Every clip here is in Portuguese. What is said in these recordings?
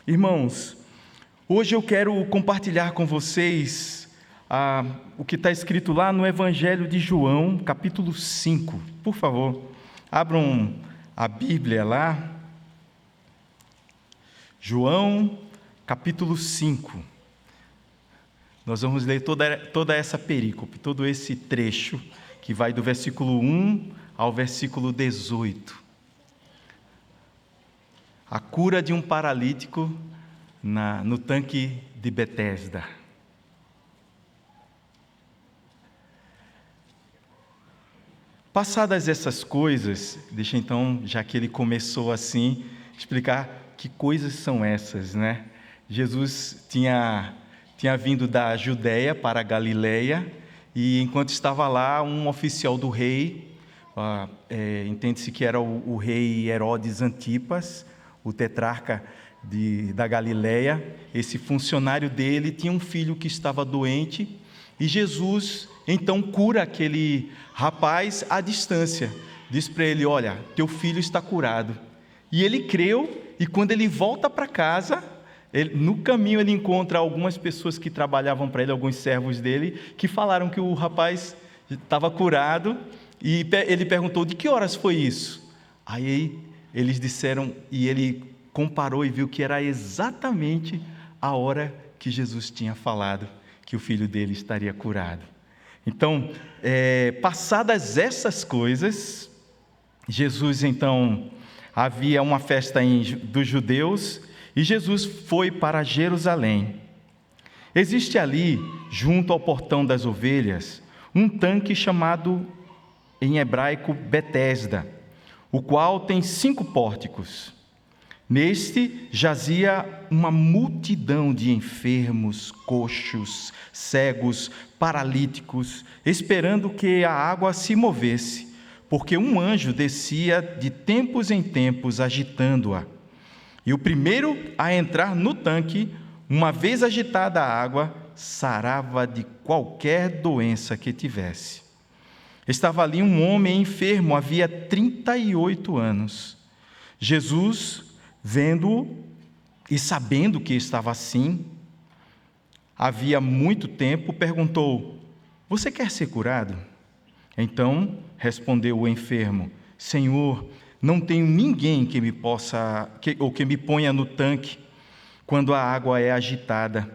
Irmãos, hoje eu quero compartilhar com vocês o que está escrito lá no Evangelho de João, capítulo 5. Por favor, abram a Bíblia lá. João, capítulo 5. Nós vamos ler toda essa perícope, todo esse trecho, que vai do versículo 1 ao versículo 18. A cura de um paralítico no tanque de Betesda. Passadas essas coisas, deixa então, já que ele começou assim, explicar que coisas são essas, né? Jesus tinha vindo da Judéia para a Galileia, e enquanto estava lá, um oficial do rei, entende-se que era o rei Herodes Antipas, o tetrarca da Galileia. Esse funcionário dele tinha um filho que estava doente, e Jesus então cura aquele rapaz à distância. Diz para ele: olha, teu filho está curado. E ele creu, e quando ele volta para casa, no caminho ele encontra algumas pessoas que trabalhavam para ele, alguns servos dele, que falaram que o rapaz estava curado, e ele perguntou: de que horas foi isso? Aí eles disseram, e ele comparou e viu que era exatamente a hora que Jesus tinha falado que o filho dele estaria curado. Então, passadas essas coisas, Jesus então, havia uma festa dos judeus, e Jesus foi para Jerusalém. Existe ali, junto ao portão das ovelhas, um tanque chamado em hebraico Betesda, o qual tem 5 pórticos. Neste jazia uma multidão de enfermos, coxos, cegos, paralíticos, esperando que a água se movesse, porque um anjo descia de tempos em tempos agitando-a. E o primeiro a entrar no tanque, uma vez agitada a água, sarava de qualquer doença que tivesse. Estava ali um homem enfermo, havia 38 anos. Jesus, vendo-o e sabendo que estava assim, havia muito tempo, perguntou: você quer ser curado? Então respondeu o enfermo: Senhor, não tenho ninguém que me ponha no tanque quando a água é agitada.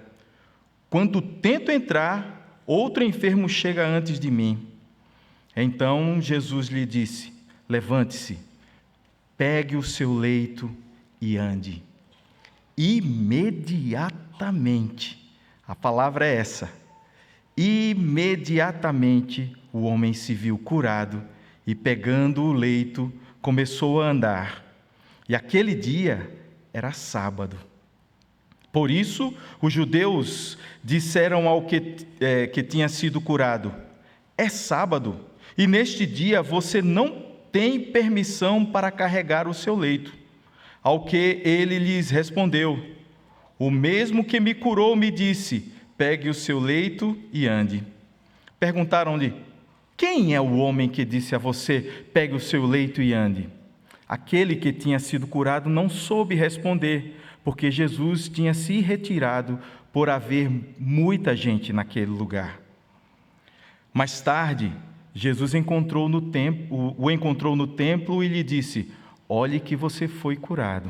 Quando tento entrar, outro enfermo chega antes de mim. Então Jesus lhe disse: levante-se, pegue o seu leito e ande. Imediatamente, a palavra é essa, imediatamente o homem se viu curado e, pegando o leito, começou a andar. E aquele dia era sábado. Por isso, os judeus disseram ao que tinha sido curado: é sábado, e neste dia você não tem permissão para carregar o seu leito. Ao que ele lhes respondeu: o mesmo que me curou me disse: pegue o seu leito e ande. Perguntaram-lhe: quem é o homem que disse a você: pegue o seu leito e ande? Aquele que tinha sido curado não soube responder, porque Jesus tinha se retirado por haver muita gente naquele lugar. Mais tarde, Jesus o encontrou no templo e lhe disse: olhe que você foi curado.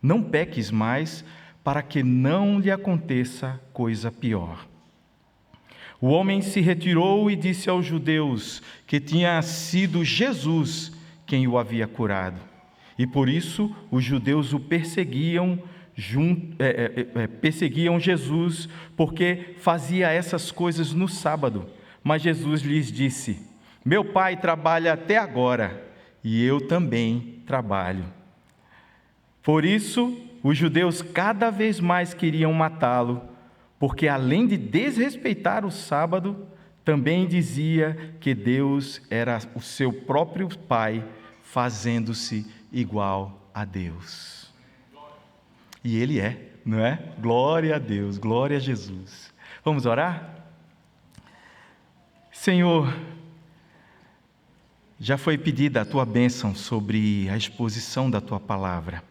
Não peques mais, para que não lhe aconteça coisa pior. O homem se retirou e disse aos judeus que tinha sido Jesus quem o havia curado. E por isso os judeus o perseguiam Jesus, porque fazia essas coisas no sábado. Mas Jesus lhes disse: meu Pai trabalha até agora, e eu também trabalho. Por isso, os judeus cada vez mais queriam matá-lo, porque além de desrespeitar o sábado, também dizia que Deus era o seu próprio Pai, fazendo-se igual a Deus. E Ele é, não é? Glória a Deus, glória a Jesus. Vamos orar? Senhor, já foi pedida a Tua bênção sobre a exposição da Tua palavra.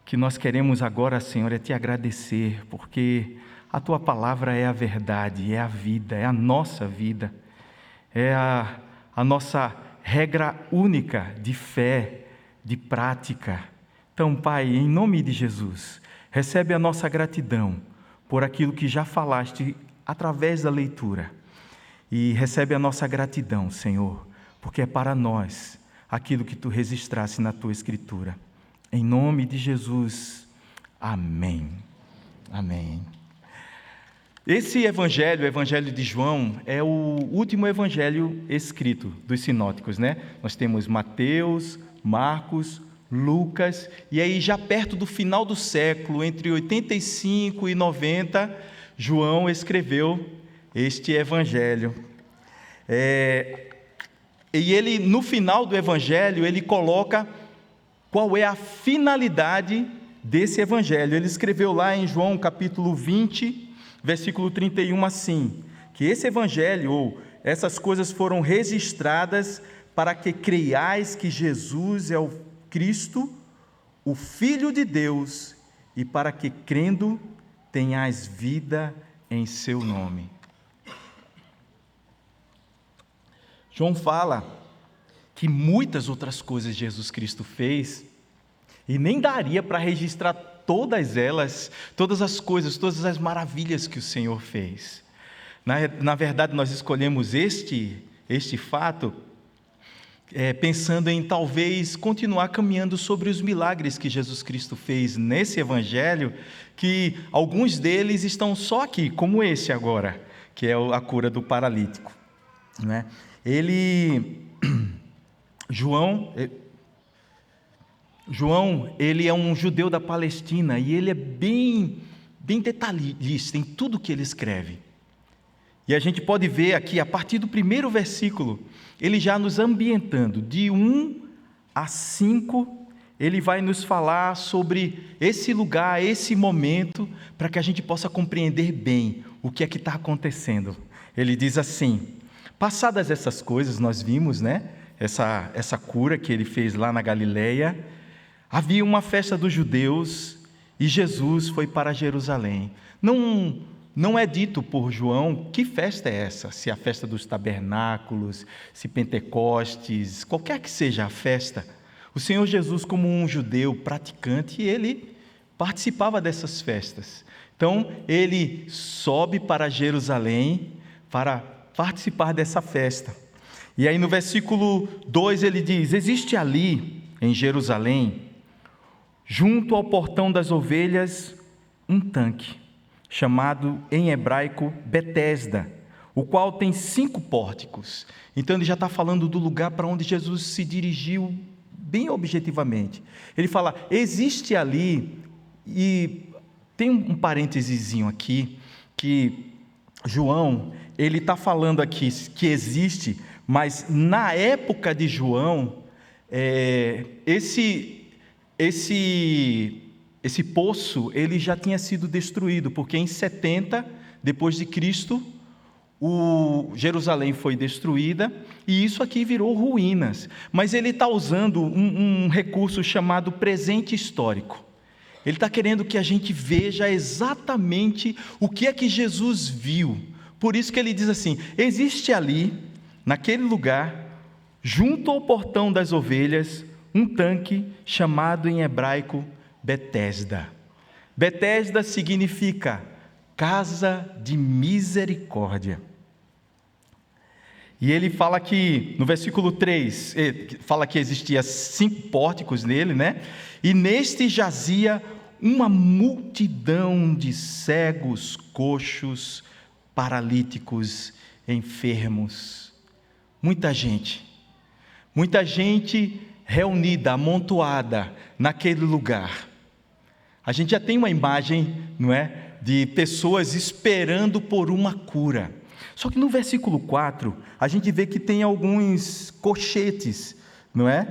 que nós queremos agora, Senhor, é te agradecer, porque a tua palavra é a verdade, é a vida, é a nossa vida, é a nossa regra única de fé, de prática. Então, Pai, em nome de Jesus, recebe a nossa gratidão por aquilo que já falaste através da leitura. E recebe a nossa gratidão, Senhor, porque é para nós aquilo que tu registraste na tua Escritura. Em nome de Jesus, amém. Amém. Esse evangelho, o evangelho de João, é o último evangelho escrito dos sinóticos, né? Nós temos Mateus, Marcos, Lucas, e aí já perto do final do século, entre 85 e 90, João escreveu este evangelho. E ele, no final do evangelho, ele coloca qual é a finalidade desse evangelho. Ele escreveu lá em João capítulo 20, versículo 31 assim, que esse evangelho, ou essas coisas foram registradas para que creiais que Jesus é o Cristo, o Filho de Deus, e para que crendo tenhais vida em seu nome. João fala que muitas outras coisas Jesus Cristo fez, e nem daria para registrar todas elas, todas as coisas, todas as maravilhas que o Senhor fez. Na verdade, nós escolhemos este fato, pensando em talvez continuar caminhando sobre os milagres que Jesus Cristo fez nesse Evangelho, que alguns deles estão só aqui, como esse agora, que é a cura do paralítico, né? João, ele é um judeu da Palestina e ele é bem detalhista em tudo que ele escreve. E a gente pode ver aqui, a partir do primeiro versículo, ele já nos ambientando, de 1 a 5, ele vai nos falar sobre esse lugar, esse momento, para que a gente possa compreender bem o que é que está acontecendo. Ele diz assim: passadas essas coisas, nós vimos, né? Essa cura que ele fez lá na Galileia, havia uma festa dos judeus e Jesus foi para Jerusalém. Não é dito por João que festa é essa, se é a festa dos tabernáculos, se Pentecostes, qualquer que seja a festa. O Senhor Jesus, como um judeu praticante, ele participava dessas festas. Então, ele sobe para Jerusalém para participar dessa festa. E aí no versículo 2 ele diz: existe ali em Jerusalém, junto ao portão das ovelhas, um tanque, chamado em hebraico Betesda, o qual tem 5 pórticos. Então ele já está falando do lugar para onde Jesus se dirigiu bem objetivamente. Ele fala, existe ali, e tem um parêntesezinho aqui, que João, ele está falando aqui que existe, mas na época de João, esse poço ele já tinha sido destruído, porque em 70 depois de Cristo, Jerusalém foi destruída e isso aqui virou ruínas. Mas ele está usando um recurso chamado presente histórico. Ele está querendo que a gente veja exatamente o que é que Jesus viu. Por isso que ele diz assim: existe ali, naquele lugar, junto ao portão das ovelhas, um tanque chamado em hebraico Betesda. Betesda significa casa de misericórdia. E ele fala que, no versículo 3, fala que existia 5 pórticos nele, né? E neste jazia uma multidão de cegos, coxos, paralíticos, enfermos. Muita gente reunida, amontoada naquele lugar. A gente já tem uma imagem, não é, de pessoas esperando por uma cura. Só que no versículo 4, a gente vê que tem alguns colchetes, não é?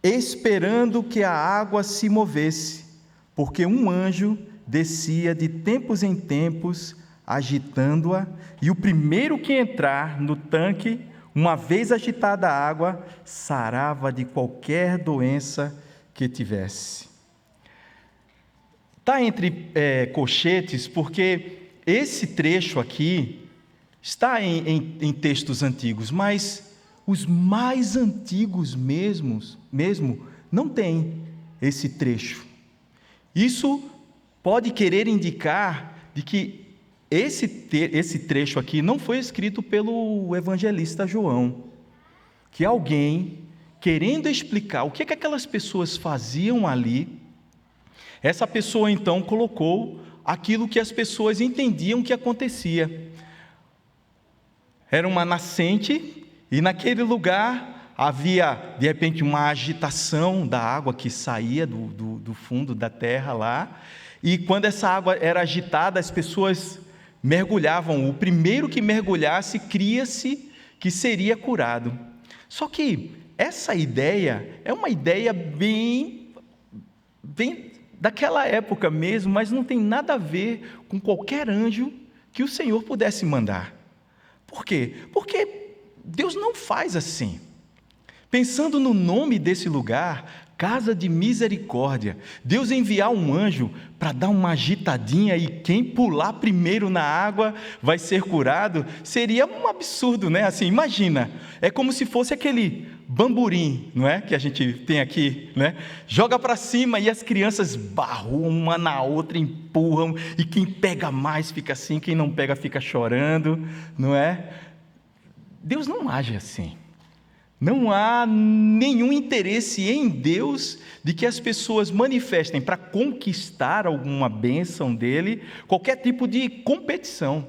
Esperando que a água se movesse, porque um anjo descia de tempos em tempos, agitando-a, e o primeiro que entrar no tanque, uma vez agitada a água, sarava de qualquer doença que tivesse. Está entre colchetes porque esse trecho aqui está em textos antigos, mas os mais antigos mesmo não tem esse trecho. Isso pode querer indicar de que esse trecho aqui não foi escrito pelo evangelista João, que alguém, querendo explicar o que aquelas pessoas faziam ali, essa pessoa então colocou aquilo que as pessoas entendiam que acontecia. Era uma nascente e naquele lugar havia, de repente, uma agitação da água que saía do fundo da terra lá, e quando essa água era agitada, as pessoas mergulhavam. O primeiro que mergulhasse, cria-se que seria curado. Só que essa ideia é uma ideia bem daquela época mesmo, mas não tem nada a ver com qualquer anjo que o Senhor pudesse mandar. Por quê? Porque Deus não faz assim. Pensando no nome desse lugar, Casa de Misericórdia, Deus enviar um anjo para dar uma agitadinha e quem pular primeiro na água vai ser curado, seria um absurdo, né? Assim, imagina, é como se fosse aquele bamburim, não é? Que a gente tem aqui, né? Joga para cima e as crianças barram uma na outra, empurram, e quem pega mais fica assim, quem não pega fica chorando, não é? Deus não age assim. Não há nenhum interesse em Deus de que as pessoas manifestem para conquistar alguma bênção dele, qualquer tipo de competição.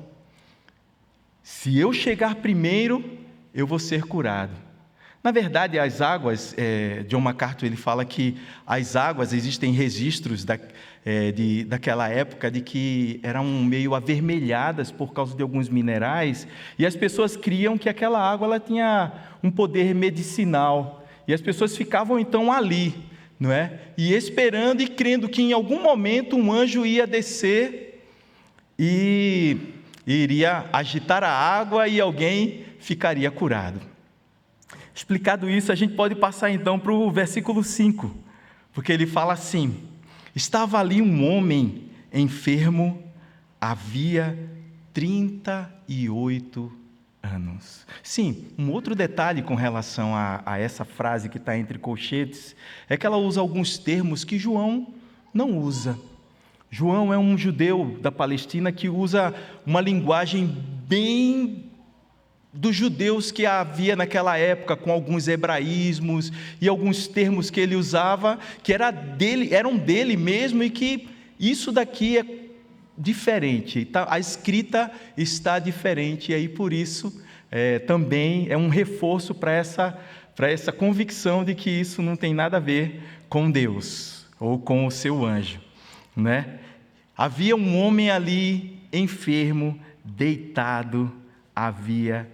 Se eu chegar primeiro, eu vou ser curado. Na verdade, as águas, John MacArthur ele fala que as águas, existem registros daquela época de que eram meio avermelhadas por causa de alguns minerais, e as pessoas criam que aquela água ela tinha um poder medicinal, e as pessoas ficavam então ali, não é? E esperando e crendo que em algum momento um anjo ia descer e iria agitar a água e alguém ficaria curado. Explicado isso, a gente pode passar então para o versículo 5, porque ele fala assim: estava ali um homem enfermo, havia 38 anos. Sim, um outro detalhe com relação a essa frase que está entre colchetes, é que ela usa alguns termos que João não usa. João é um judeu da Palestina que usa uma linguagem bem dos judeus que havia naquela época, com alguns hebraísmos e alguns termos que ele usava, que eram dele mesmo, e que isso daqui é diferente, a escrita está diferente, e aí por isso também é um reforço para essa convicção de que isso não tem nada a ver com Deus, ou com o seu anjo, né? Havia um homem ali, enfermo, deitado, havia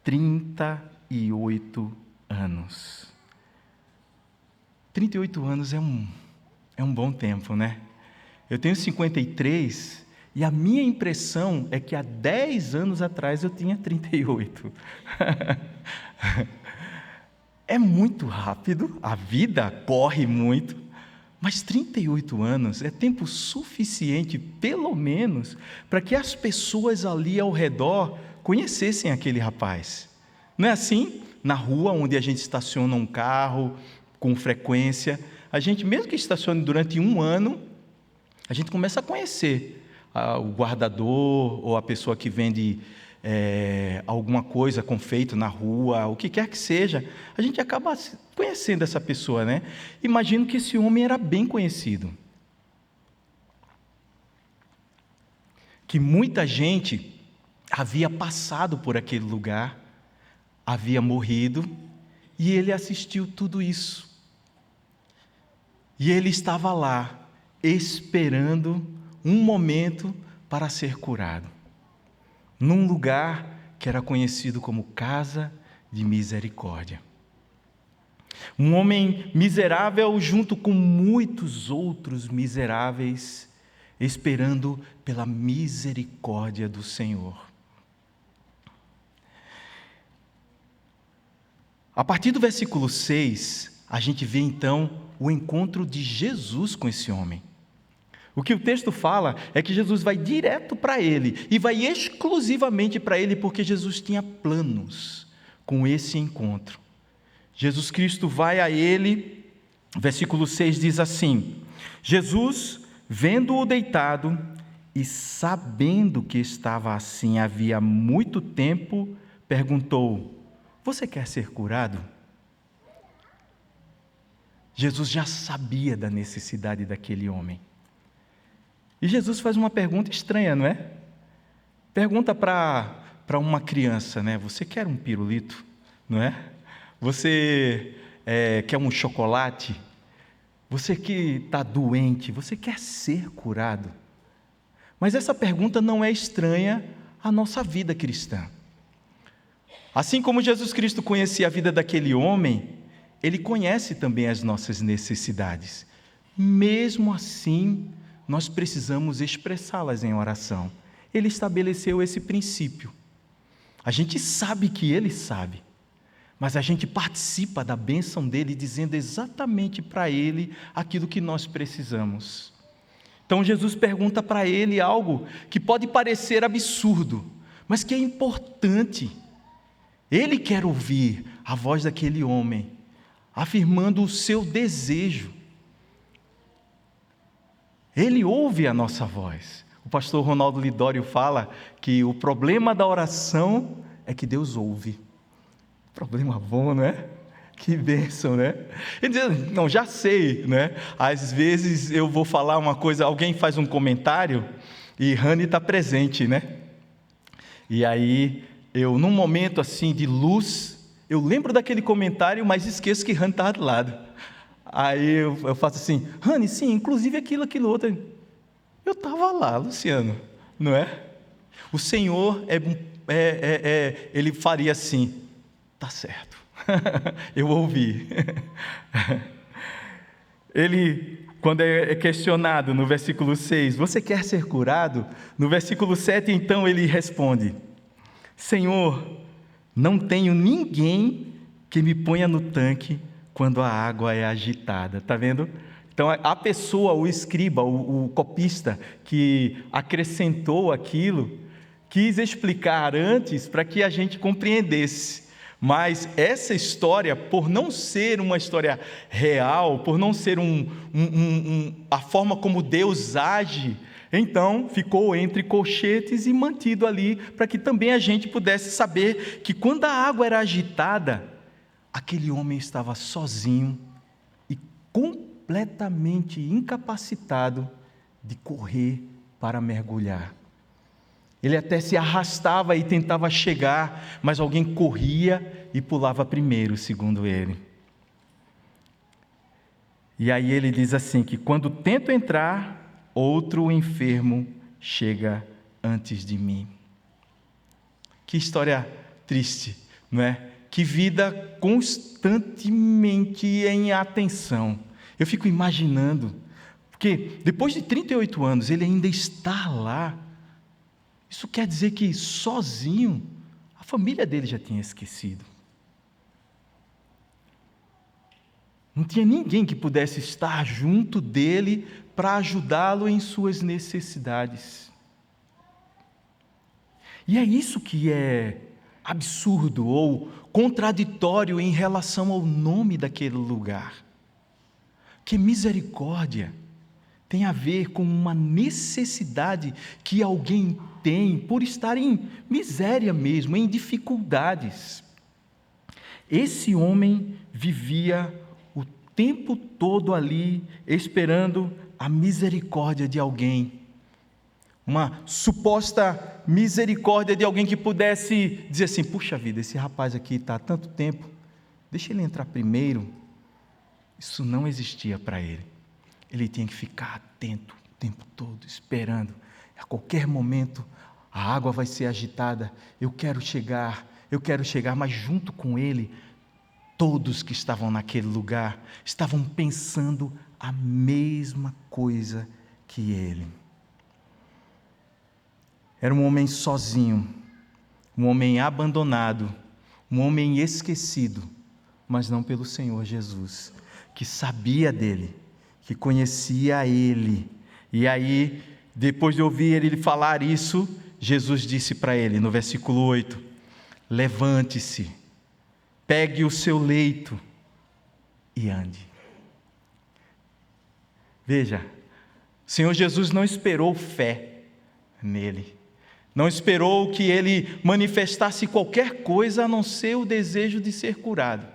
38 anos. 38 anos é um bom tempo, né? Eu tenho 53 e a minha impressão é que há 10 anos atrás eu tinha 38. É muito rápido, a vida corre muito, mas 38 anos é tempo suficiente, pelo menos, para que as pessoas ali ao redor conhecessem aquele rapaz. Não é assim? Na rua onde a gente estaciona um carro com frequência, a gente, mesmo que estacione durante um ano, a gente começa a conhecer o guardador ou a pessoa que vende alguma coisa, confeito na rua, o que quer que seja, a gente acaba conhecendo essa pessoa, né? Imagino que esse homem era bem conhecido, que muita gente havia passado por aquele lugar, havia morrido, e ele assistiu tudo isso. E ele estava lá, esperando um momento para ser curado, num lugar que era conhecido como Casa de Misericórdia. Um homem miserável junto com muitos outros miseráveis, esperando pela misericórdia do Senhor. A partir do versículo 6, a gente vê então o encontro de Jesus com esse homem. O que o texto fala é que Jesus vai direto para ele, e vai exclusivamente para ele, porque Jesus tinha planos com esse encontro. Jesus Cristo vai a ele, versículo 6 diz assim: Jesus, vendo-o deitado e sabendo que estava assim havia muito tempo, perguntou: você quer ser curado? Jesus já sabia da necessidade daquele homem. E Jesus faz uma pergunta estranha, não é? Pergunta para uma criança, né? Você quer um pirulito? Não é? Você quer um chocolate? Você que está doente, você quer ser curado? Mas essa pergunta não é estranha à nossa vida cristã. Assim como Jesus Cristo conhecia a vida daquele homem, Ele conhece também as nossas necessidades. Mesmo assim, nós precisamos expressá-las em oração. Ele estabeleceu esse princípio. A gente sabe que Ele sabe, mas a gente participa da bênção dEle, dizendo exatamente para Ele aquilo que nós precisamos. Então Jesus pergunta para ele algo que pode parecer absurdo, mas que é importante. Ele quer ouvir a voz daquele homem, afirmando o seu desejo. Ele ouve a nossa voz. O pastor Ronaldo Lidório fala que o problema da oração é que Deus ouve. Problema bom, não é? Que bênção, né? Ele diz, não, já sei, né? Às vezes eu vou falar uma coisa, alguém faz um comentário e Rani está presente, né? E aí, num momento assim de luz, eu lembro daquele comentário, mas esqueço que Rani estava do lado. Aí eu faço assim, Rani, sim, inclusive aquilo outro. Eu estava lá, Luciano, não é? O Senhor, Ele faria assim, tá certo, eu ouvi. Ele, quando é questionado no versículo 6, você quer ser curado? No versículo 7, então, ele responde, Senhor, não tenho ninguém que me ponha no tanque quando a água é agitada. Está vendo? Então, a pessoa, o escriba, o copista, que acrescentou aquilo, quis explicar antes para que a gente compreendesse. Mas essa história, por não ser uma história real, por não ser a forma como Deus age, então ficou entre colchetes e mantido ali, para que também a gente pudesse saber que quando a água era agitada, aquele homem estava sozinho e completamente incapacitado de correr para mergulhar. Ele até se arrastava e tentava chegar, mas alguém corria e pulava primeiro, segundo ele. E aí ele diz assim, que quando tento entrar, outro enfermo chega antes de mim. Que história triste, não é? Que vida constantemente em atenção. Eu fico imaginando, porque depois de 38 anos ele ainda está lá. Isso quer dizer que sozinho, a família dele já tinha esquecido. Não tinha ninguém que pudesse estar junto dele para ajudá-lo em suas necessidades. E é isso que é absurdo ou contraditório em relação ao nome daquele lugar. Que misericórdia tem a ver com uma necessidade que alguém tem por estar em miséria mesmo, em dificuldades. Esse homem vivia o tempo todo ali, esperando a misericórdia de alguém. Uma suposta misericórdia de alguém que pudesse dizer assim, puxa vida, esse rapaz aqui está há tanto tempo, deixa ele entrar primeiro. Isso não existia para ele. Ele tinha que ficar atento o tempo todo, esperando. A qualquer momento, a água vai ser agitada. Eu quero chegar, mas junto com ele, todos que estavam naquele lugar estavam pensando a mesma coisa que ele. Era um homem sozinho, um homem abandonado, um homem esquecido, mas não pelo Senhor Jesus, que sabia dele, que conhecia ele E aí, depois de ouvir ele falar isso, Jesus disse para ele, no versículo 8, levante-se, pegue o seu leito e ande. Veja, o Senhor Jesus não esperou fé nele, não esperou que ele manifestasse qualquer coisa a não ser o desejo de ser curado.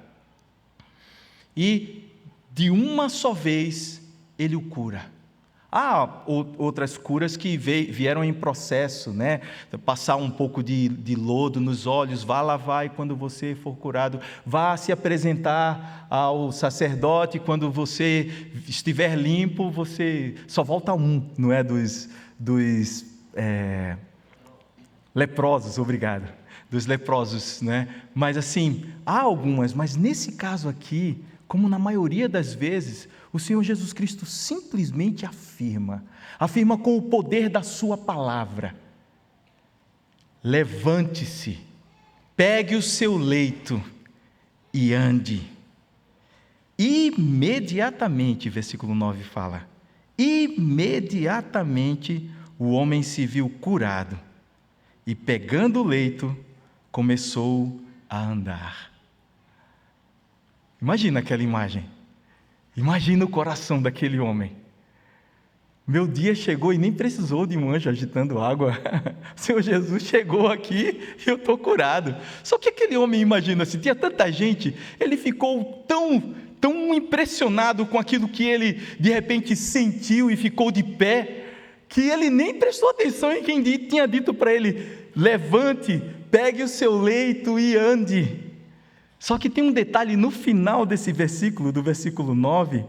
E de uma só vez ele o cura. Há outras curas que vieram em processo, né? Passar um pouco de lodo nos olhos, vá lavar e quando você for curado, vá se apresentar ao sacerdote, quando você estiver limpo, você só volta um, não é? Dos leprosos, obrigado, dos leprosos, né? Mas assim, há algumas, mas nesse caso aqui, como na maioria das vezes, o Senhor Jesus Cristo simplesmente afirma com o poder da sua palavra: levante-se, pegue o seu leito e ande. Imediatamente, versículo 9 fala, imediatamente o homem se viu curado e pegando o leito, começou a andar. Imagina aquela imagem. Imagina o coração daquele homem. Meu dia chegou e nem precisou de um anjo agitando água. O Senhor Jesus chegou aqui e eu estou curado. Só que aquele homem, imagina, se tinha tanta gente, ele ficou tão impressionado com aquilo que ele de repente sentiu e ficou de pé, que ele nem prestou atenção em quem tinha dito para ele: levante, pegue o seu leito e ande. Só que tem um detalhe no final desse versículo, do versículo 9,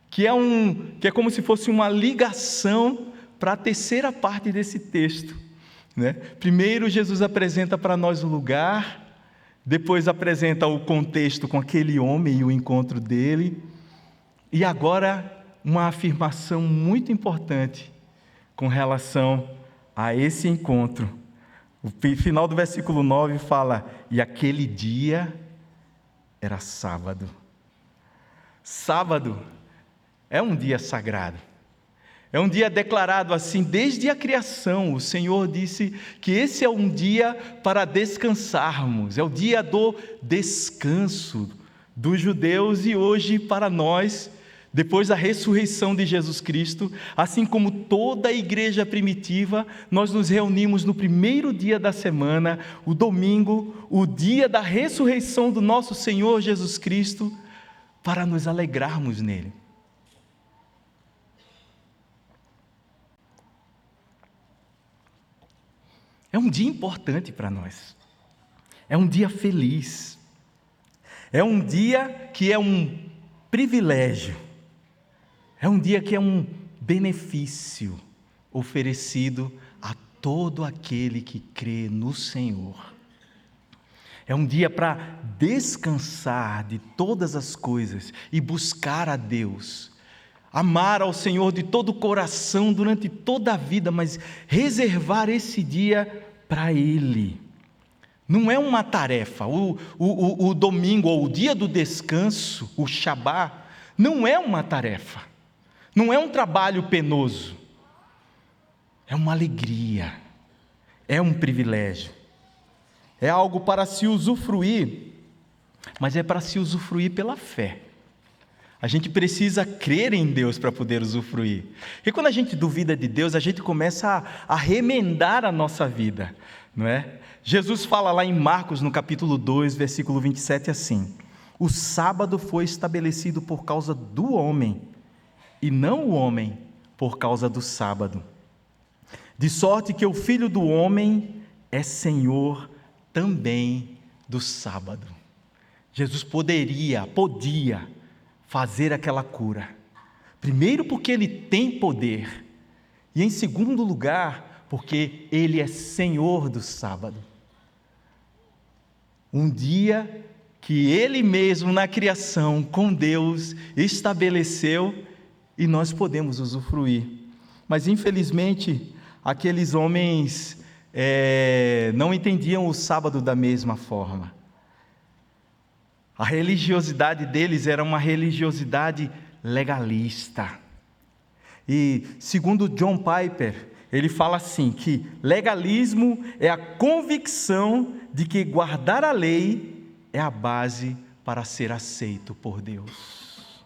que é como se fosse uma ligação para a terceira parte desse texto, né? Primeiro Jesus apresenta para nós o lugar, depois apresenta o contexto com aquele homem e o encontro dele, e agora uma afirmação muito importante com relação a esse encontro. O final do versículo 9 fala: e aquele dia era sábado. Sábado é um dia sagrado. É um dia declarado assim desde a criação. O Senhor disse que esse é um dia para descansarmos. É o dia do descanso dos judeus e hoje para nós, depois da ressurreição de Jesus Cristo, assim como toda a igreja primitiva, nós nos reunimos no primeiro dia da semana, o domingo, o dia da ressurreição do nosso Senhor Jesus Cristo, para nos alegrarmos nele. É um dia importante para nós. É um dia feliz. É um dia que é um privilégio. É um dia que é um benefício oferecido a todo aquele que crê no Senhor. É um dia para descansar de todas as coisas e buscar a Deus. Amar ao Senhor de todo o coração durante toda a vida, mas reservar esse dia para Ele. Não é uma tarefa. O domingo, ou o dia do descanso, o Shabá, não é uma tarefa. Não é um trabalho penoso, é uma alegria, é um privilégio, é algo para se usufruir, mas é para se usufruir pela fé. A gente precisa crer em Deus para poder usufruir. E quando a gente duvida de Deus, a gente começa a remendar a nossa vida, não é? Jesus fala lá em Marcos, no capítulo 2, versículo 27, assim: o sábado foi estabelecido por causa do homem, e não o homem por causa do sábado. De sorte que o Filho do Homem é Senhor também do sábado. Jesus podia fazer aquela cura. Primeiro porque Ele tem poder. E em segundo lugar, porque Ele é Senhor do sábado. Um dia que Ele mesmo na criação, com Deus, estabeleceu e nós podemos usufruir. Mas infelizmente, aqueles homens não entendiam o sábado da mesma forma. A religiosidade deles era uma religiosidade legalista. E, segundo John Piper, ele fala assim, que legalismo é a convicção de que guardar a lei é a base para ser aceito por Deus.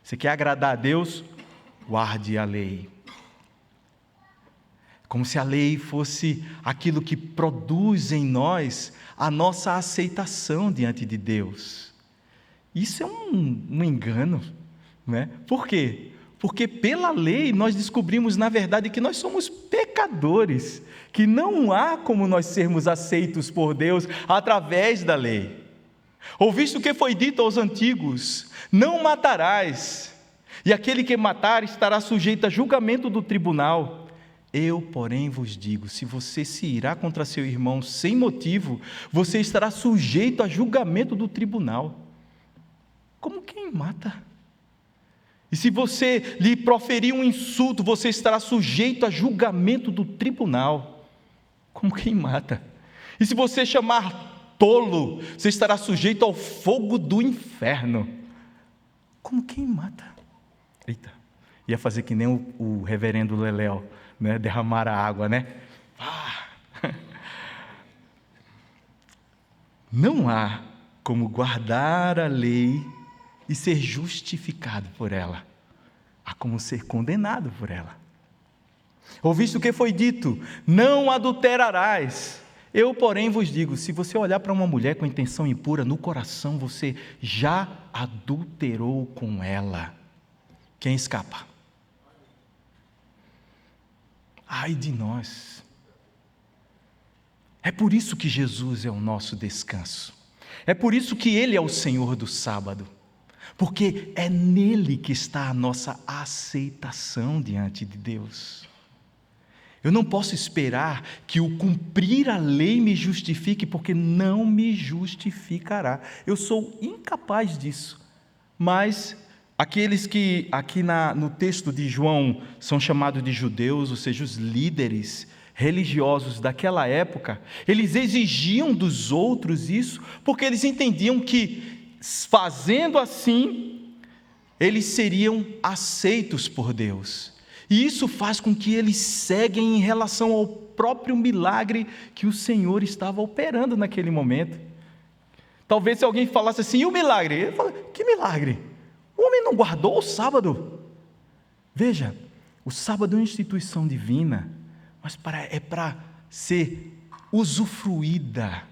Você quer agradar a Deus? Guarde a lei. Como se a lei fosse aquilo que produz em nós a nossa aceitação diante de Deus. Isso é um engano, né? Por quê? Porque pela lei nós descobrimos, na verdade, que nós somos pecadores, que não há como nós sermos aceitos por Deus através da lei. Ouviste o que foi dito aos antigos: não matarás, e aquele que matar estará sujeito a julgamento do tribunal. Eu, porém, vos digo, se você se irá contra seu irmão sem motivo, você estará sujeito a julgamento do tribunal. Como quem mata? E se você lhe proferir um insulto, você estará sujeito a julgamento do tribunal. Como quem mata? E se você chamar tolo, você estará sujeito ao fogo do inferno. Como quem mata? Eita, ia fazer que nem o reverendo Leléo, né? Derramar a água, né? Não há como guardar a lei e ser justificado por ela. Há como ser condenado por ela. Ouviste o que foi dito: não adulterarás. Eu, porém, vos digo, se você olhar para uma mulher com intenção impura no coração, você já adulterou com ela. Quem escapa? Ai de nós. É por isso que Jesus é o nosso descanso. É por isso que Ele é o Senhor do sábado. Porque é nele que está a nossa aceitação diante de Deus. Eu não posso esperar que o cumprir a lei me justifique, porque não me justificará. Eu sou incapaz disso. Mas aqueles que aqui no texto de João são chamados de judeus, ou seja, os líderes religiosos daquela época, eles exigiam dos outros isso, porque eles entendiam que fazendo assim, eles seriam aceitos por Deus. E isso faz com que eles seguem em relação ao próprio milagre que o Senhor estava operando naquele momento. Talvez se alguém falasse assim, e o milagre? Ele fala, que milagre? O homem não guardou o sábado? Veja, o sábado é uma instituição divina, mas é para ser usufruída,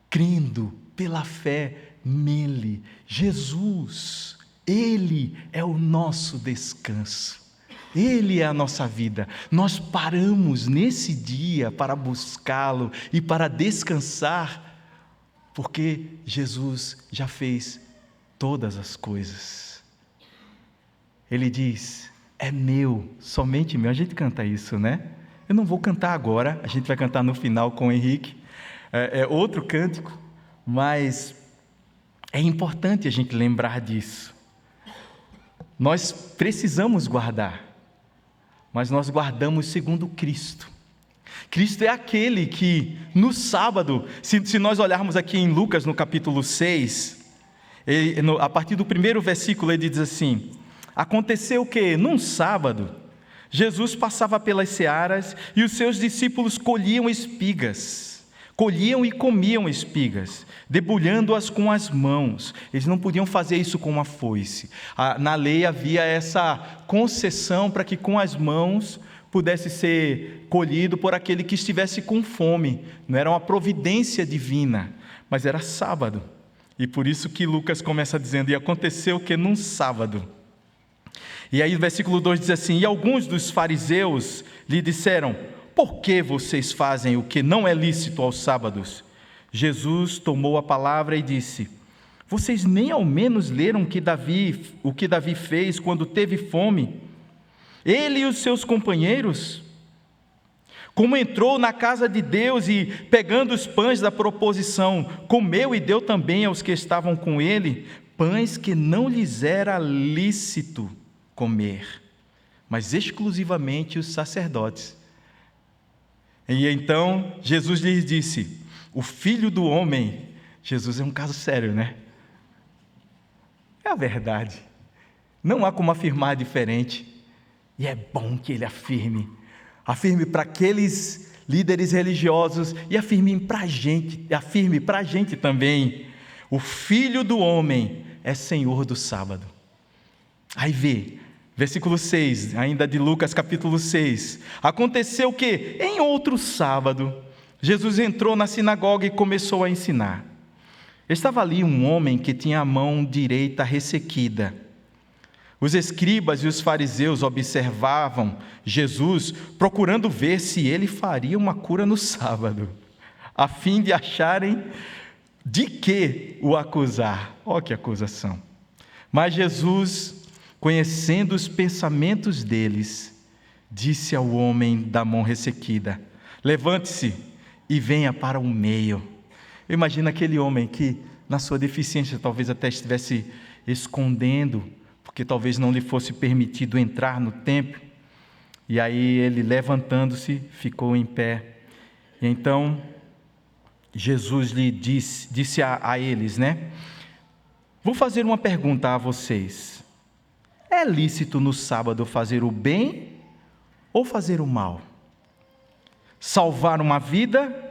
crendo pela fé nele. Jesus, Ele é o nosso descanso, Ele é a nossa vida. Nós paramos nesse dia para buscá-lo e para descansar, porque Jesus já fez todas as coisas. Ele diz, é meu, somente meu. A gente canta isso, né? Eu não vou cantar agora, a gente vai cantar no final com o Henrique, é outro cântico, mas é importante a gente lembrar disso. Nós precisamos guardar, mas nós guardamos segundo Cristo. Cristo é aquele que no sábado, se nós olharmos aqui em Lucas no capítulo 6, a partir do primeiro versículo ele diz assim: aconteceu que num sábado Jesus passava pelas searas e os seus discípulos colhiam espigas, colhiam e comiam espigas, debulhando-as com as mãos. Eles não podiam fazer isso com uma foice. Na lei havia essa concessão para que com as mãos pudesse ser colhido por aquele que estivesse com fome. Não era uma providência divina, mas era sábado. E por isso que Lucas começa dizendo, e aconteceu que num sábado. E aí o versículo 2 diz assim, e alguns dos fariseus lhe disseram, por que vocês fazem o que não é lícito aos sábados? Jesus tomou a palavra e disse, vocês nem ao menos leram o que Davi fez quando teve fome? Ele e os seus companheiros, como entrou na casa de Deus e, pegando os pães da proposição, comeu e deu também aos que estavam com ele, pães que não lhes era lícito comer, mas exclusivamente os sacerdotes. E então Jesus lhes disse, o Filho do Homem, Jesus é um caso sério, né? É a verdade, não há como afirmar diferente. E é bom que ele afirme para aqueles líderes religiosos e afirme para a gente também: o Filho do Homem é Senhor do sábado. Aí vê, versículo 6, ainda de Lucas capítulo 6. Aconteceu que, em outro sábado, Jesus entrou na sinagoga e começou a ensinar. Estava ali um homem que tinha a mão direita ressequida. Os escribas e os fariseus observavam Jesus, procurando ver se ele faria uma cura no sábado, a fim de acharem de que o acusar. Olha que acusação. Mas Jesus, conhecendo os pensamentos deles, disse ao homem da mão ressequida: levante-se e venha para o meio. Eu imagino aquele homem que, na sua deficiência, talvez até estivesse escondendo, porque talvez não lhe fosse permitido entrar no templo. E aí ele, levantando-se, ficou em pé. E então Jesus lhe disse a eles, vou fazer uma pergunta a vocês: é lícito no sábado fazer o bem ou fazer o mal? Salvar uma vida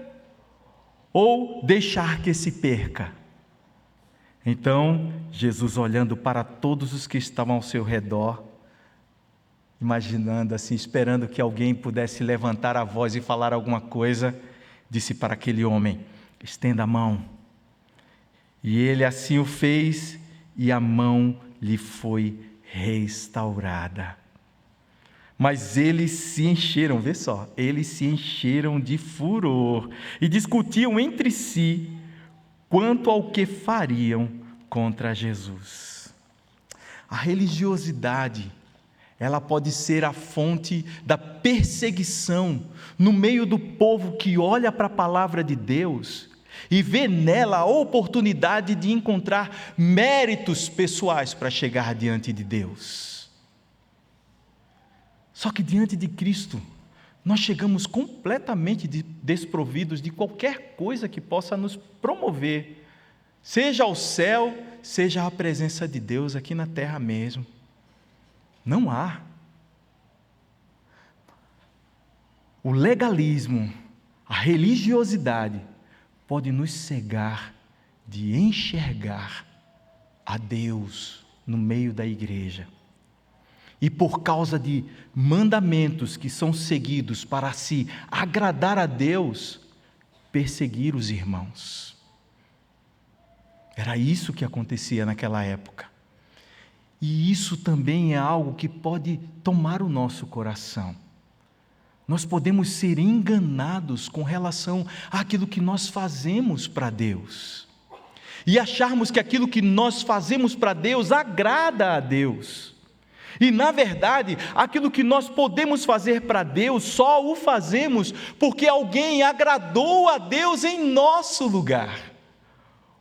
ou deixar que se perca? Então, Jesus, olhando para todos os que estavam ao seu redor, imaginando assim, esperando que alguém pudesse levantar a voz e falar alguma coisa, disse para aquele homem: estenda a mão. E ele assim o fez, e a mão lhe foi restaurada. Mas eles se encheram, vê só, eles se encheram de furor e discutiam entre si quanto ao que fariam contra Jesus. A religiosidade, ela pode ser a fonte da perseguição no meio do povo que olha para a palavra de Deus e vê nela a oportunidade de encontrar méritos pessoais para chegar diante de Deus. Só que diante de Cristo, nós chegamos completamente desprovidos de qualquer coisa que possa nos promover, seja ao céu, seja a presença de Deus aqui na terra mesmo. Não há. O legalismo, a religiosidade, pode nos cegar de enxergar a Deus no meio da igreja. E por causa de mandamentos que são seguidos para se agradar a Deus, perseguir os irmãos. Era isso que acontecia naquela época. E isso também é algo que pode tomar o nosso coração. Nós podemos ser enganados com relação àquilo que nós fazemos para Deus. E acharmos que aquilo que nós fazemos para Deus agrada a Deus. E, na verdade, aquilo que nós podemos fazer para Deus, só o fazemos porque alguém agradou a Deus em nosso lugar.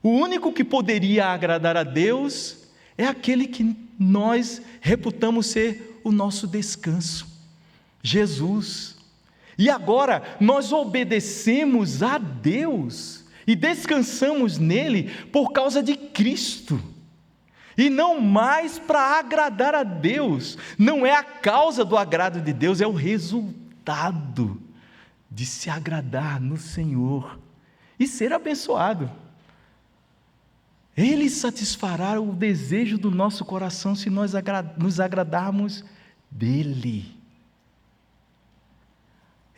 O único que poderia agradar a Deus é aquele que nós reputamos ser o nosso descanso, Jesus. E agora nós obedecemos a Deus e descansamos nele por causa de Cristo. E não mais para agradar a Deus. Não é a causa do agrado de Deus, é o resultado de se agradar no Senhor e ser abençoado. Ele satisfará o desejo do nosso coração se nós nos agradarmos dele.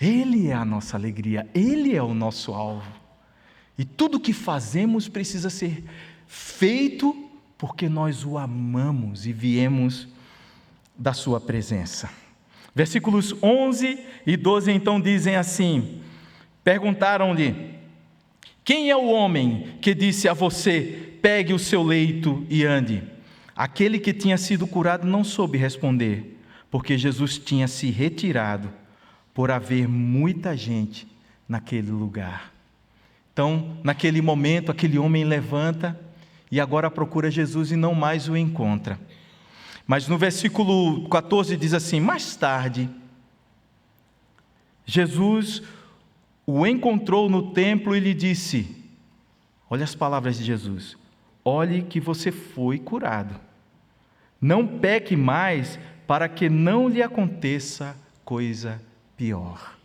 Ele é a nossa alegria, ele é o nosso alvo. E tudo que fazemos precisa ser feito porque nós o amamos e viemos da sua presença. Versículos 11 e 12 então dizem assim: perguntaram-lhe: quem é o homem que disse a você, pegue o seu leito e ande? Aquele que tinha sido curado não soube responder, porque Jesus tinha se retirado, por haver muita gente naquele lugar. Então, naquele momento, aquele homem levanta e agora procura Jesus e não mais o encontra. Mas no versículo 14 diz assim: mais tarde, Jesus o encontrou no templo e lhe disse, olha as palavras de Jesus: olhe que você foi curado, não peque mais, para que não lhe aconteça coisa pior.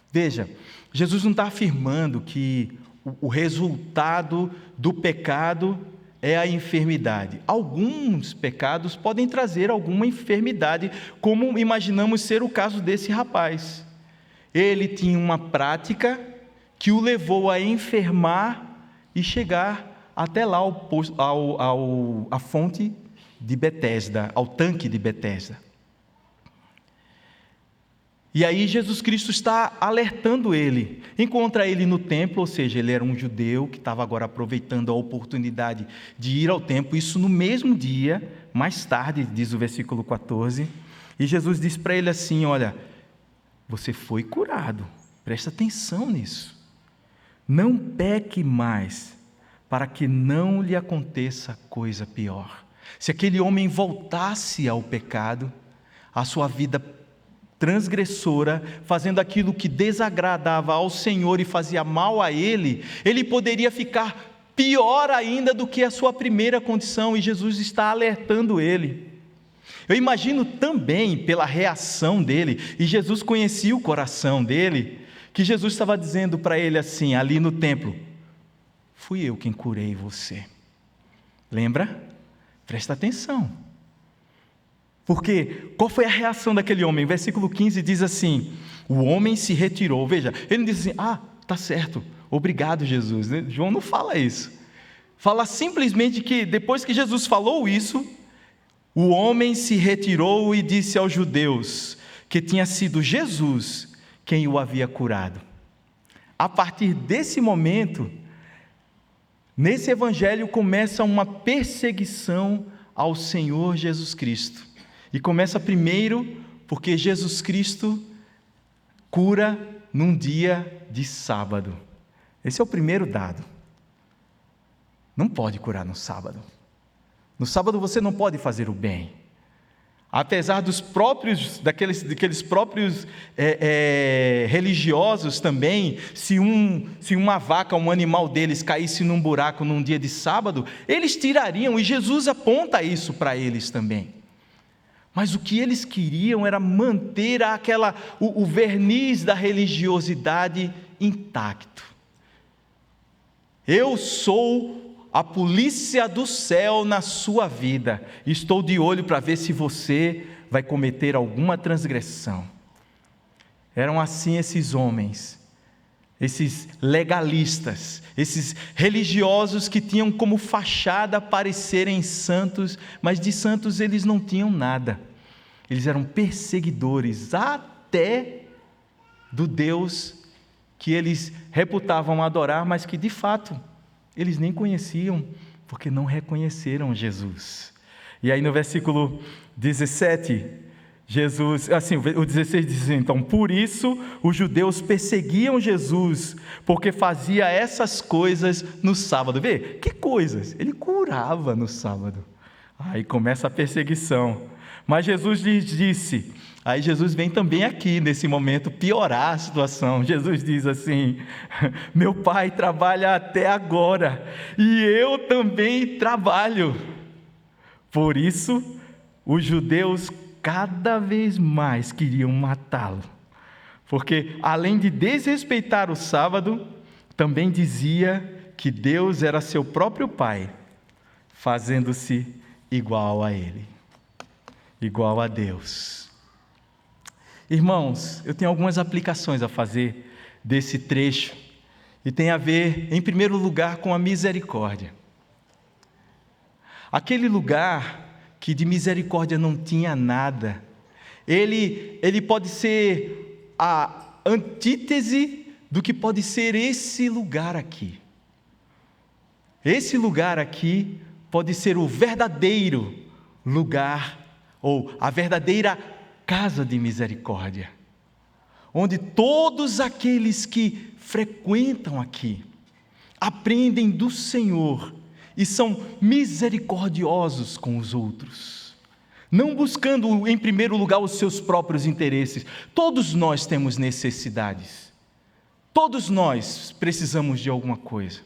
Veja, Jesus não está afirmando que o resultado do pecado é a enfermidade. Alguns pecados podem trazer alguma enfermidade, como imaginamos ser o caso desse rapaz. Ele tinha uma prática que o levou a enfermar e chegar até lá à fonte de Betesda, ao tanque de Betesda. E aí Jesus Cristo está alertando ele. Encontra ele no templo, ou seja, ele era um judeu que estava agora aproveitando a oportunidade de ir ao templo, isso no mesmo dia, mais tarde, diz o versículo 14, e Jesus diz para ele assim: olha, você foi curado, presta atenção nisso, não peque mais, para que não lhe aconteça coisa pior. Se aquele homem voltasse ao pecado, a sua vida transgressora, fazendo aquilo que desagradava ao Senhor e fazia mal a ele, ele poderia ficar pior ainda do que a sua primeira condição, e Jesus está alertando ele. Eu imagino também pela reação dele, e Jesus conhecia o coração dele, que Jesus estava dizendo para ele assim, ali no templo: fui eu quem curei você. Lembra? Presta atenção. Porque qual foi a reação daquele homem? Versículo 15 diz assim: o homem se retirou. Veja, ele não diz assim: tá certo, obrigado Jesus. João não fala isso. Fala simplesmente que depois que Jesus falou isso, o homem se retirou e disse aos judeus que tinha sido Jesus quem o havia curado. A partir desse momento, nesse evangelho começa uma perseguição ao Senhor Jesus Cristo. E começa primeiro porque Jesus Cristo cura num dia de sábado. Esse é o primeiro dado. Não pode curar no sábado. No sábado você não pode fazer o bem. Apesar daqueles próprios religiosos também, se uma vaca, um animal deles caísse num buraco num dia de sábado, eles tirariam, e Jesus aponta isso para eles também. Mas o que eles queriam era manter o verniz da religiosidade intacto. Eu sou a polícia do céu na sua vida. Estou de olho para ver se você vai cometer alguma transgressão. Eram assim esses homens, esses legalistas, esses religiosos que tinham como fachada parecerem santos, mas de santos eles não tinham nada. Eles eram perseguidores até do Deus que eles reputavam adorar, mas que de fato eles nem conheciam, porque não reconheceram Jesus. E aí no versículo 17, Jesus, assim, o 16 diz então: por isso os judeus perseguiam Jesus, porque fazia essas coisas no sábado. Vê, que coisas? Ele curava no sábado. Aí começa a perseguição. Mas Jesus lhes disse, aí Jesus vem também aqui nesse momento piorar a situação. Jesus diz assim: meu pai trabalha até agora, e eu também trabalho. Por isso os judeus cada vez mais queriam matá-lo, porque além de desrespeitar o sábado, também dizia que Deus era seu próprio pai, fazendo-se igual a ele, igual a Deus. Irmãos, eu tenho algumas aplicações a fazer desse trecho, e tem a ver, em primeiro lugar, com a misericórdia. Aquele lugar que de misericórdia não tinha nada, ele pode ser a antítese do que pode ser esse lugar aqui. Esse lugar aqui pode ser o verdadeiro lugar, ou a verdadeira casa de misericórdia, onde todos aqueles que frequentam aqui aprendem do Senhor e são misericordiosos com os outros, não buscando em primeiro lugar os seus próprios interesses. Todos nós temos necessidades, todos nós precisamos de alguma coisa,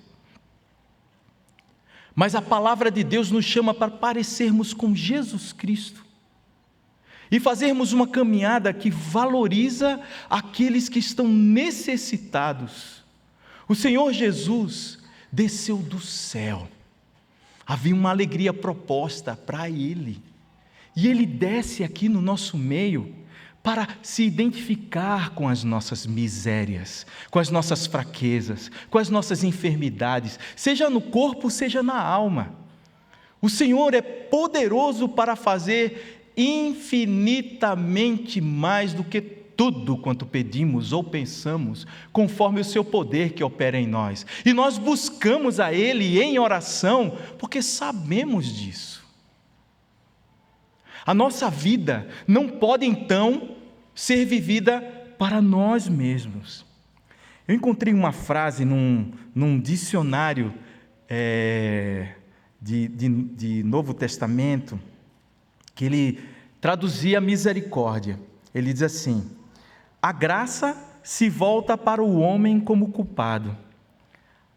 mas a palavra de Deus nos chama para parecermos com Jesus Cristo. e fazermos uma caminhada que valoriza aqueles que estão necessitados. O Senhor Jesus desceu do céu, havia uma alegria proposta para Ele, e Ele desce aqui no nosso meio para se identificar com as nossas misérias, com as nossas fraquezas, com as nossas enfermidades, seja no corpo, seja na alma. O Senhor é poderoso para fazer infinitamente mais do que tudo quanto pedimos ou pensamos, conforme o seu poder que opera em nós. E nós buscamos a Ele em oração, porque sabemos disso. A nossa vida não pode, então, ser vivida para nós mesmos. Eu encontrei uma frase num dicionário de Novo Testamento, que ele traduzia misericórdia. Ele diz assim: a graça se volta para o homem como culpado,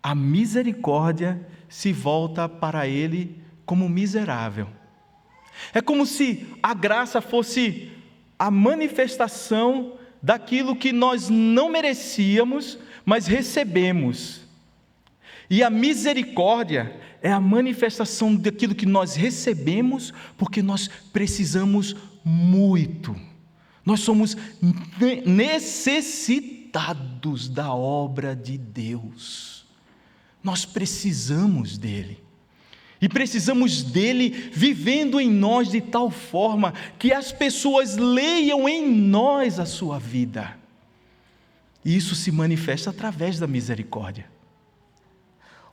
a misericórdia se volta para ele como miserável. É como se a graça fosse a manifestação daquilo que nós não merecíamos, mas recebemos. E a misericórdia é a manifestação daquilo que nós recebemos, porque nós precisamos muito. Nós somos necessitados da obra de Deus. Nós precisamos dele. E precisamos dele vivendo em nós de tal forma que as pessoas leiam em nós a sua vida. E isso se manifesta através da misericórdia.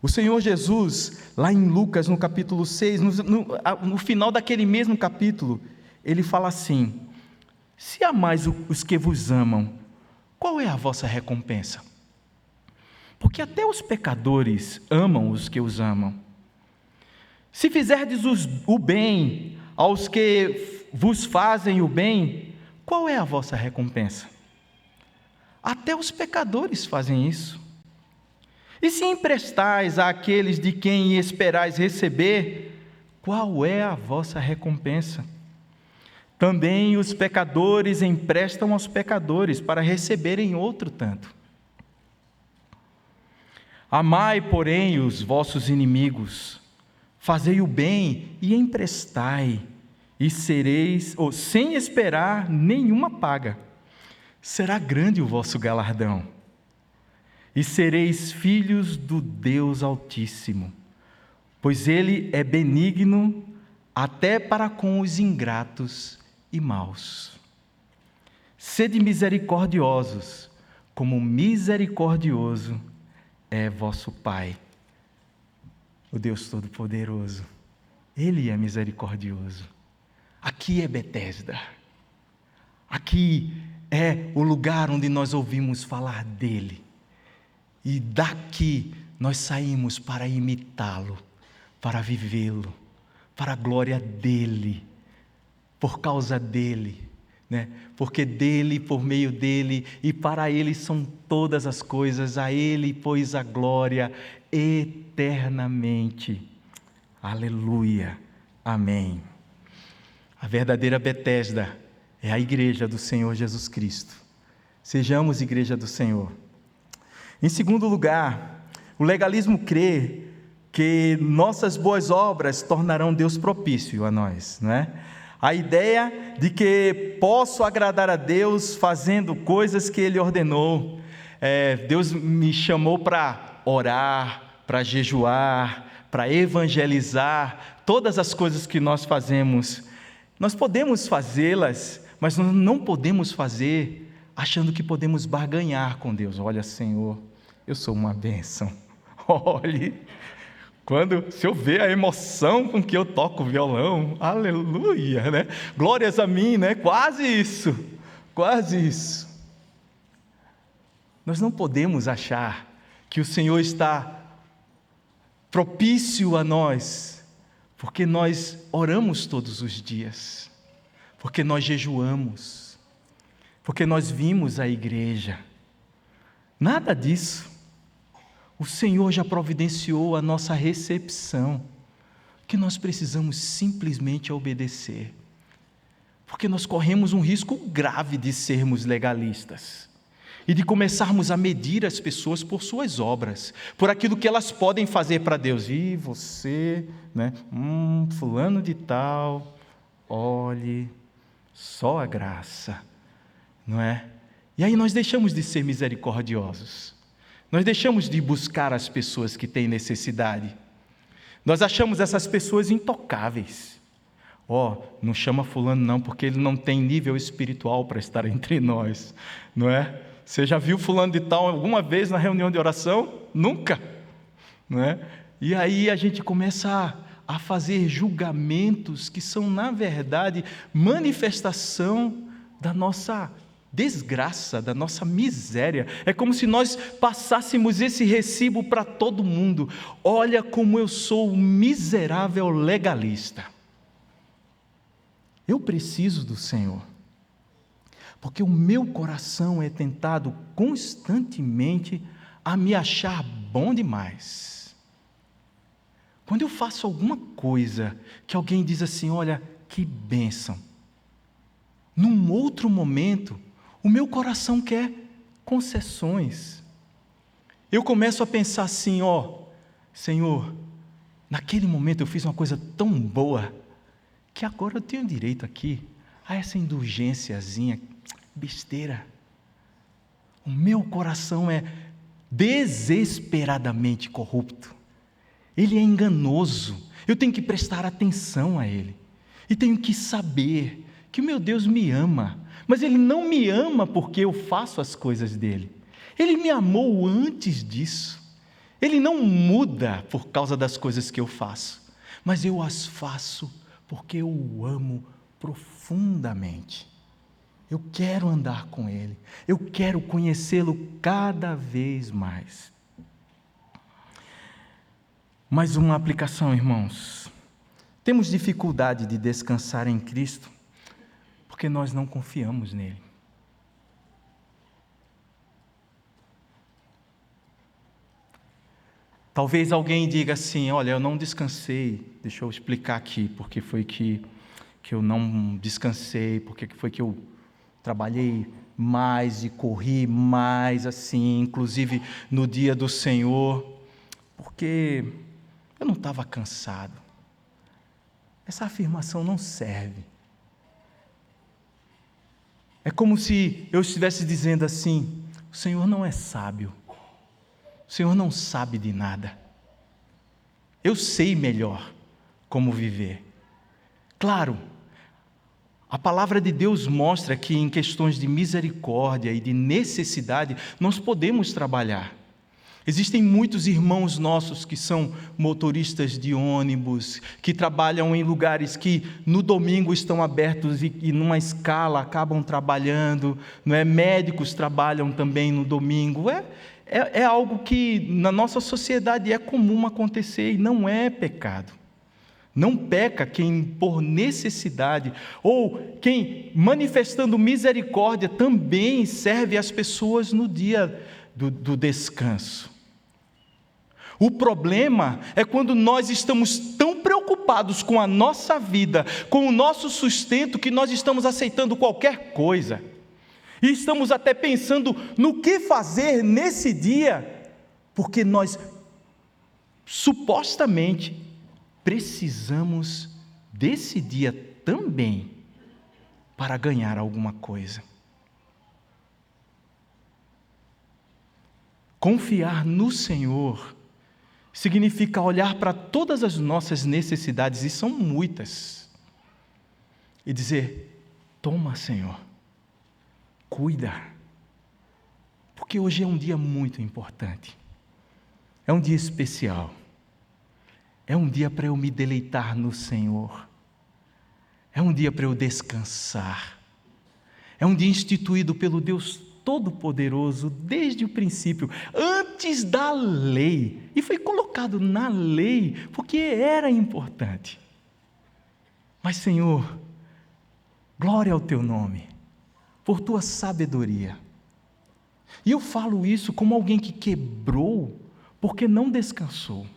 O Senhor Jesus, lá em Lucas, no capítulo 6, no final daquele mesmo capítulo, ele fala assim: se amais os que vos amam, qual é a vossa recompensa? Porque até os pecadores amam os que os amam. Se fizerdes o bem aos que vos fazem o bem, qual é a vossa recompensa? Até os pecadores fazem isso. E se emprestais àqueles de quem esperais receber, qual é a vossa recompensa? Também os pecadores emprestam aos pecadores para receberem outro tanto. Amai, porém, os vossos inimigos, fazei o bem e emprestai, e sereis, sem esperar nenhuma paga, será grande o vosso galardão, e sereis filhos do Deus Altíssimo, pois Ele é benigno até para com os ingratos e maus. Sede misericordiosos, como misericordioso é vosso Pai, o Deus Todo-Poderoso. Ele é misericordioso. Aqui é Betesda. Aqui é o lugar onde nós ouvimos falar dele. E daqui nós saímos para imitá-lo, para vivê-lo, para a glória dele, por causa dele, né? Porque dele, por meio dele e para ele são todas as coisas, a ele, pois, a glória eternamente. Aleluia. Amém. A verdadeira Betesda é a igreja do Senhor Jesus Cristo. Sejamos igreja do Senhor. Em segundo lugar, o legalismo crê que nossas boas obras tornarão Deus propício a nós, não é? A ideia de que posso agradar a Deus fazendo coisas que Ele ordenou. Deus me chamou para orar, para jejuar, para evangelizar, todas as coisas que nós fazemos. Nós podemos fazê-las, mas nós não podemos fazer achando que podemos barganhar com Deus. Olha, Senhor, eu sou uma bênção. Olhe, se eu ver a emoção com que eu toco o violão, aleluia, né? Glórias a mim, né? Quase isso. Nós não podemos achar que o Senhor está propício a nós, porque nós oramos todos os dias, porque nós jejuamos, porque nós vimos a igreja. Nada disso. O Senhor já providenciou a nossa recepção, que nós precisamos simplesmente obedecer. Porque nós corremos um risco grave de sermos legalistas e de começarmos a medir as pessoas por suas obras, por aquilo que elas podem fazer para Deus. E você, né? Fulano de tal, olhe, só a graça, não é? E aí nós deixamos de ser misericordiosos, nós deixamos de buscar as pessoas que têm necessidade, nós achamos essas pessoas intocáveis. Não chama fulano não, porque ele não tem nível espiritual para estar entre nós, não é? Você já viu fulano de tal alguma vez na reunião de oração? Nunca, não é? E aí a gente começa a fazer julgamentos que são, na verdade, manifestação da nossa desgraça, da nossa miséria. É como se nós passássemos esse recibo para todo mundo. Olha como eu sou um miserável legalista. Eu preciso do Senhor, porque o meu coração é tentado constantemente a me achar bom demais. Quando eu faço alguma coisa que alguém diz assim, olha, que bênção, num outro momento, o meu coração quer concessões. Eu começo a pensar assim, Senhor, naquele momento eu fiz uma coisa tão boa, que agora eu tenho direito aqui a essa indulgênciazinha, besteira. O meu coração é desesperadamente corrupto, ele é enganoso, eu tenho que prestar atenção a ele, e tenho que saber que o meu Deus me ama, mas Ele não me ama porque eu faço as coisas dEle, Ele me amou antes disso, Ele não muda por causa das coisas que eu faço, mas eu as faço porque eu o amo profundamente. Eu quero andar com Ele, eu quero conhecê-lo cada vez mais. Mais uma aplicação, irmãos. Temos dificuldade de descansar em Cristo porque nós não confiamos nele. Talvez alguém diga assim, olha, eu não descansei, deixa eu explicar aqui, porque foi que eu não descansei, porque foi que eu trabalhei mais e corri mais assim, inclusive no dia do Senhor, porque eu não estava cansado. Essa afirmação não serve. É como se eu estivesse dizendo assim, o Senhor não é sábio, o Senhor não sabe de nada, eu sei melhor como viver. Claro, a palavra de Deus mostra que em questões de misericórdia e de necessidade, nós podemos trabalhar. Existem muitos irmãos nossos que são motoristas de ônibus, que trabalham em lugares que no domingo estão abertos e numa escala acabam trabalhando, não é? Médicos trabalham também no domingo. É algo que na nossa sociedade é comum acontecer e não é pecado. Não peca quem por necessidade, ou quem manifestando misericórdia também serve as pessoas no dia do descanso. O problema é quando nós estamos tão preocupados com a nossa vida, com o nosso sustento, que nós estamos aceitando qualquer coisa. E estamos até pensando no que fazer nesse dia, porque nós supostamente precisamos desse dia também para ganhar alguma coisa. Confiar no Senhor significa olhar para todas as nossas necessidades, e são muitas, e dizer, toma, Senhor, cuida, porque hoje é um dia muito importante, é um dia especial, é um dia para eu me deleitar no Senhor, é um dia para eu descansar, é um dia instituído pelo Deus Todo-Poderoso desde o princípio, antes da lei, e foi colocado na lei porque era importante. Mas, Senhor, glória ao Teu nome, por Tua sabedoria. E eu falo isso como alguém que quebrou porque não descansou.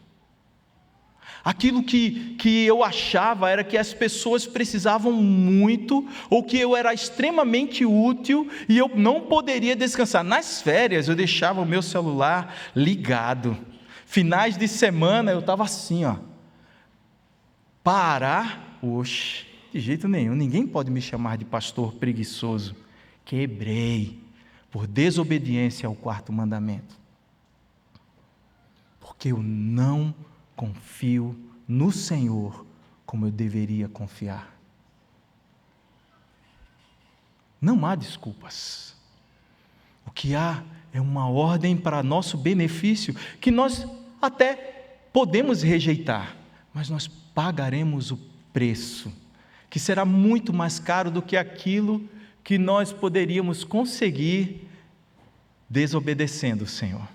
Aquilo que eu achava era que as pessoas precisavam muito, ou que eu era extremamente útil e eu não poderia descansar. Nas férias eu deixava o meu celular ligado. Finais de semana eu estava assim, parar, oxe, de jeito nenhum, ninguém pode me chamar de pastor preguiçoso. Quebrei por desobediência ao 4º mandamento. Porque eu não confio no Senhor como eu deveria confiar. Não há desculpas. O que há é uma ordem para nosso benefício, que nós até podemos rejeitar, mas nós pagaremos o preço, que será muito mais caro do que aquilo que nós poderíamos conseguir desobedecendo o Senhor,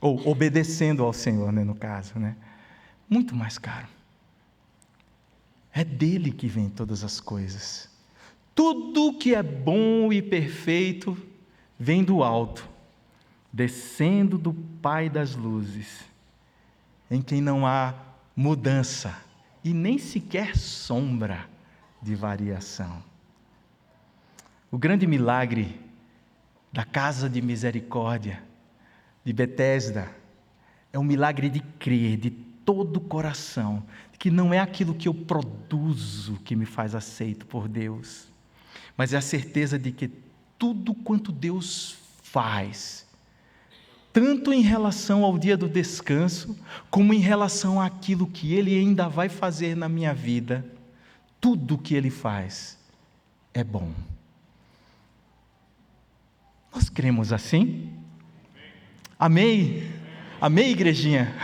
ou obedecendo ao Senhor, no caso, muito mais caro. É dele que vem todas as coisas. Tudo que é bom e perfeito vem do alto, descendo do Pai das luzes, em quem não há mudança e nem sequer sombra de variação. O grande milagre da casa de misericórdia de Betesda é um milagre de crer de todo o coração, que não é aquilo que eu produzo que me faz aceito por Deus, mas é a certeza de que tudo quanto Deus faz, tanto em relação ao dia do descanso, como em relação àquilo que Ele ainda vai fazer na minha vida, tudo que Ele faz é bom. Nós cremos assim? Amém? Amém, igrejinha?